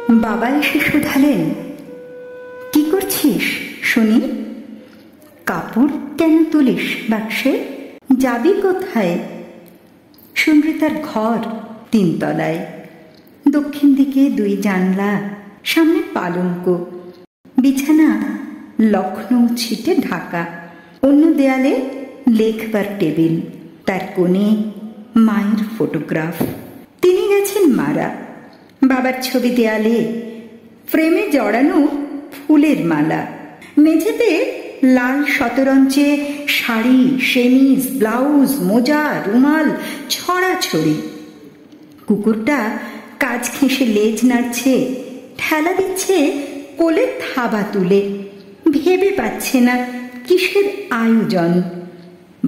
বাবা এসে শুধালেন, কি করছিস শুনি? কাপড় কেন তুলিস বাক্সে? যাবি কোথায়? সুমৃতার ঘর 3 তলায়, দক্ষিণ দিকে 2 জানলা, সামনে পালঙ্ক, বিছানা লখনৌ ছিটে ঢাকা, অন্য দেয়ালে লেখবার টেবিল, তার কোণে মায়ের ফটোগ্রাফ। তিনি গেছেন মারা। বাবার ছবি দেয়ালে, ফ্রেমে জড়ানো ফুলের মালা, মেঝেতে লাল শতরঞ্চে শাড়ি, সেমিজ, ব্লাউজ, মোজা, রুমাল ছড়াছড়ি। কুকুরটা কাজ ঘেঁষে লেজ নাড়ছে, ঠেলা দিচ্ছে কোলে থাবা তুলে, ভেবে পাচ্ছে না কিসের আয়োজন।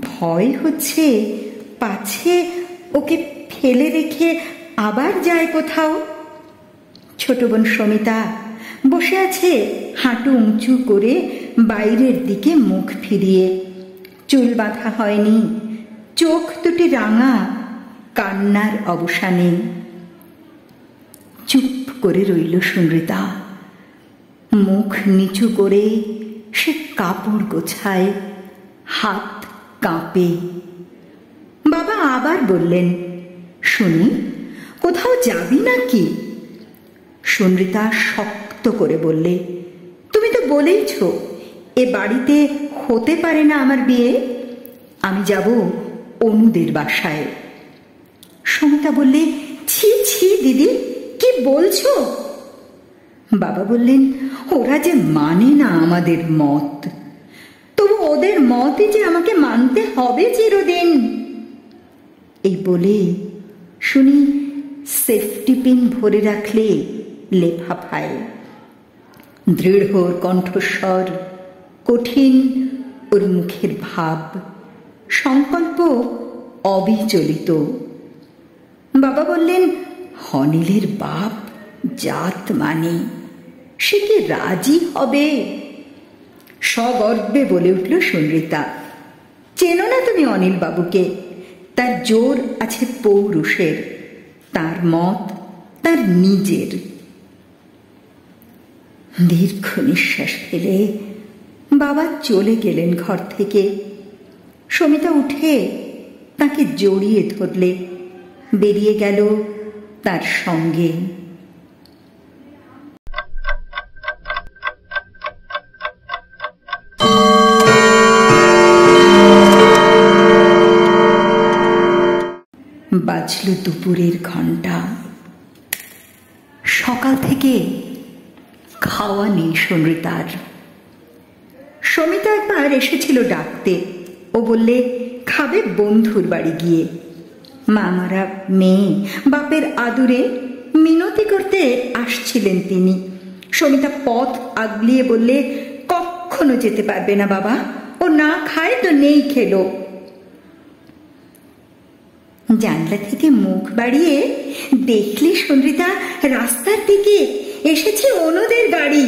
ভয় হচ্ছে পাছে ওকে ফেলে রেখে আবার যায় কোথাও। ছোট বোন সমিতা বসে আছে হাঁটু উঁচু করে, বাইরের দিকে মুখ ফিরিয়ে, চুল বাঁধা হয়নি, চোখ দুটি রাঙা, কান্নার অবসানে। চুপ করে রইল সুমৃতা, মুখ নিচু করে সে কাপড় গোছায়, হাত কাঁপে। বাবা আবার বললেন, শুনি, কোথাও যাবি নাকি? সুমৃতা শক্ত করে বললে, তুমি তো বলেইছ এ বাড়িতে হতে পারে না আমার বিয়ে, আমি যাব অনুদের বাসায়। সমিতা বললে, ছি ছি দিদি, কি বলছো? বাবা বললেন, ওরা যে মানে না আমাদের মত, তবু ওদের মতই যে আমাকে মানতে হবে চিরদিন। এই বলে শুনি সেফটি পিন ভরে রাখলে লেফাফায়। দৃঢ় ওর কণ্ঠস্বর, কঠিন ওর মুখের ভাব, সংকল্প অবিচলিত। বাবা বললেন, অনিলের বাপ জাত মানে, সে কি রাজি হবে? সগর্বে বলে উঠল সুমৃতা, চেনো না তুমি অনিল বাবুকে? তার জোর আছে পৌরুষের, তার মত তার নিজের। দীর্ঘ নিঃশ্বাস ফেলে বাবা চলে গেলেন ঘর থেকে। সমিতা উঠে তাকে জড়িয়ে ধরলে, বেরিয়ে গেল তার সঙ্গে। বাজল দুপুরের ঘণ্টা। সকাল থেকে খাওয়া নেই সুমৃতার। সমিতা একবার এসেছিল ডাকতে, ও বললে খাবে বন্ধুর বাড়ি গিয়ে। মামারা মেয়ে বাপের আদুরে মিনতি করতে আসছিলেন তিনি। সমিতা পথ আগলিয়ে বললে, কখনো যেতে পারবে না বাবা, ও না খায় তো নেই খেলো। জানলা থেকে মুখ বাড়িয়ে দেখলে সুমৃতা রাস্তার দিকে এসেছে অনুদের গাড়ি।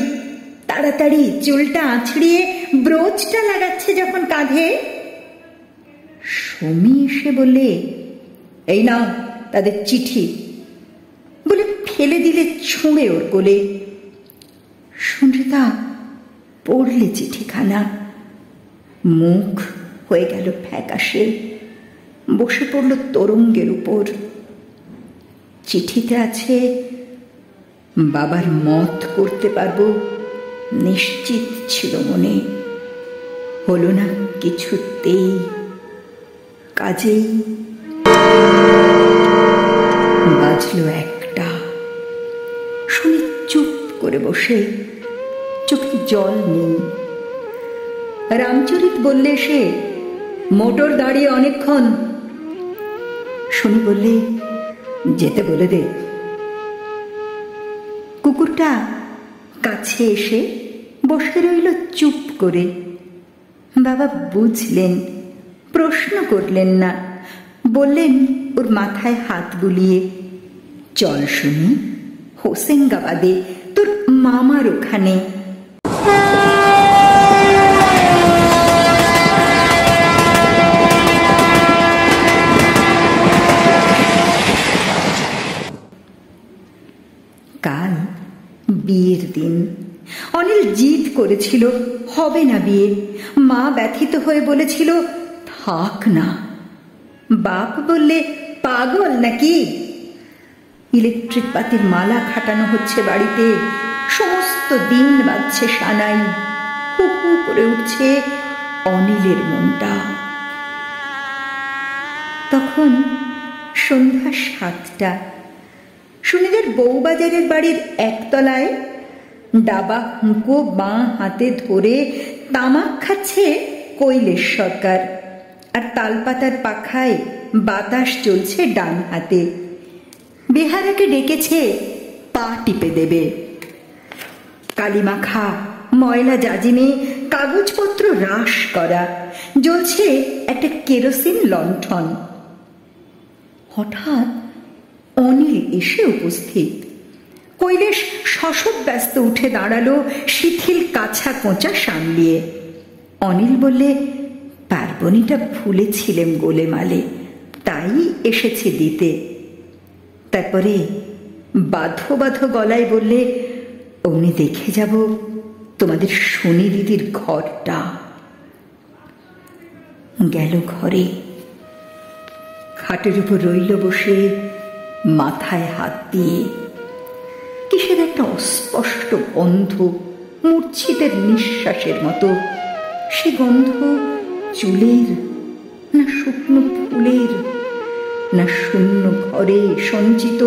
তাড়াতাড়ি চুলটা আছড়িয়ে ব্রোচটা লাগাচ্ছে যখন কাঁধে। সমী এসে বললে, এই নাও তাদের চিঠি, বলে ফেলে দিলে ছুঁড়ে ওর কোলে। সুমৃতা পড়লে চিঠিখানা, মুখ হয়ে গেল ফ্যাকাশে, বসে পড়ল তরঙ্গের উপর। চিঠিতে আছে, বাবার মত করতে পারবো নিশ্চিত ছিল মনে, হলো না কিছুতেই, কাজেই। বাজলো 1টা। শুনে চুপ করে বসে, চোখে জল নেই। রামচরিত বললে, সে মোটর দাঁড়িয়ে অনেকক্ষণ। শুনি বললে, যেতে বলে দে। কুকুরটা কাছে এসে বসে রইল চুপ করে। বাবা বুঝলেন, প্রশ্ন করলেন না, বললেন ওর মাথায় হাত বুলিয়ে, চল শুনি হোসেঙ্গাবাদে, তোর মামার ওখানে। কাল করেছিল হবে না বিয়ে। মা ব্যথিত হয়ে বলেছিল থাক না। বাপ বললে পাগল নাকি। ইলেকট্রিক বাতির মালা খাটানো হচ্ছে বাড়িতে, সমস্ত দিন বাজছে সানাই, হু হু করে উঠছে অনিলের মনটা। তখন সন্ধ্যা 7টা। সুনীলের বউবাজারের বাড়ির একতলায় ডাবা হুঁকো বাঁ হাতে ধরে তামাক খাচ্ছে কৈলেশ সরকার, আর তালপাতার পাখায় বাতাস চলছে ডান হাতে। বেহারাকে ডেকেছে পা টিপে দেবে। কালিমাখা ময়লা জাজিমে কাগজপত্র রাশ করা, জ্বলছে একটা কেরোসিন লণ্ঠন। হঠাৎ অনিল এসে উপস্থিত। কৈলেশ শশব ব্যস্ত উঠে দাঁড়ালো শিথিল কাছা কোঁচা সামলিয়ে। অনিল বললে পার্বণীটা ভুলেছিলেম গোলেমালে, তাই এসেছে দিতে। তারপরে বাঁধো বাঁধো গলায় বললে অমনি দেখে যাব তোমাদের শনি দিদির ঘরটা। গেল ঘরে, খাটের উপর রইল বসে মাথায় হাত দিয়ে। কিসের একটা অস্পষ্ট গন্ধ, মূর্ছিতের নিঃশ্বাসের মতো। সে গন্ধ চুলের না শুকনো ফুলের, না শূন্য ঘরে সঞ্চিত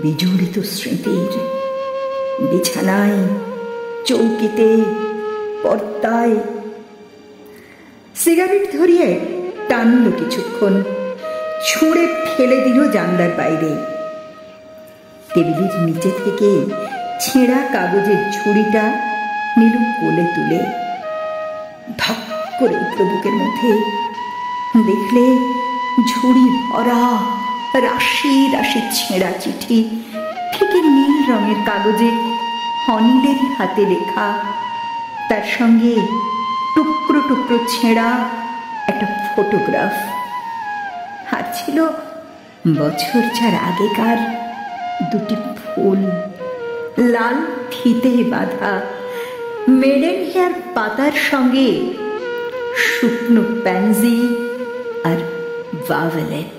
বিজড়িত স্মৃতির। বিছানায়, চৌকিতে, পর্দায়। সিগারেট ধরিয়ে টানল কিছুক্ষণ, ছুঁড়ে ফেলে দিল জানলার বাইরে। টেবিলের নিচে থেকে ছেঁড়া কাগজের ঝুড়িটা নিল কোলে তুলে। ধক করে উঠল বুকের মধ্যে। দেখলে ঝুড়ি ভরা রাশি রাশি ছেঁড়া চিঠি, ফিকে নীল রঙের কাগজে অনিলের হাতে লেখা, তার সঙ্গে টুকরো টুকরো ছেঁড়া একটা ফটোগ্রাফ। আর ছিল বছর 4 আগেকার দুটি ফুল, লাল ফিতে বাঁধা, মেডেন হেয়ার পাতার সঙ্গে শুকনো প্যানজি আর ভায়োলেট।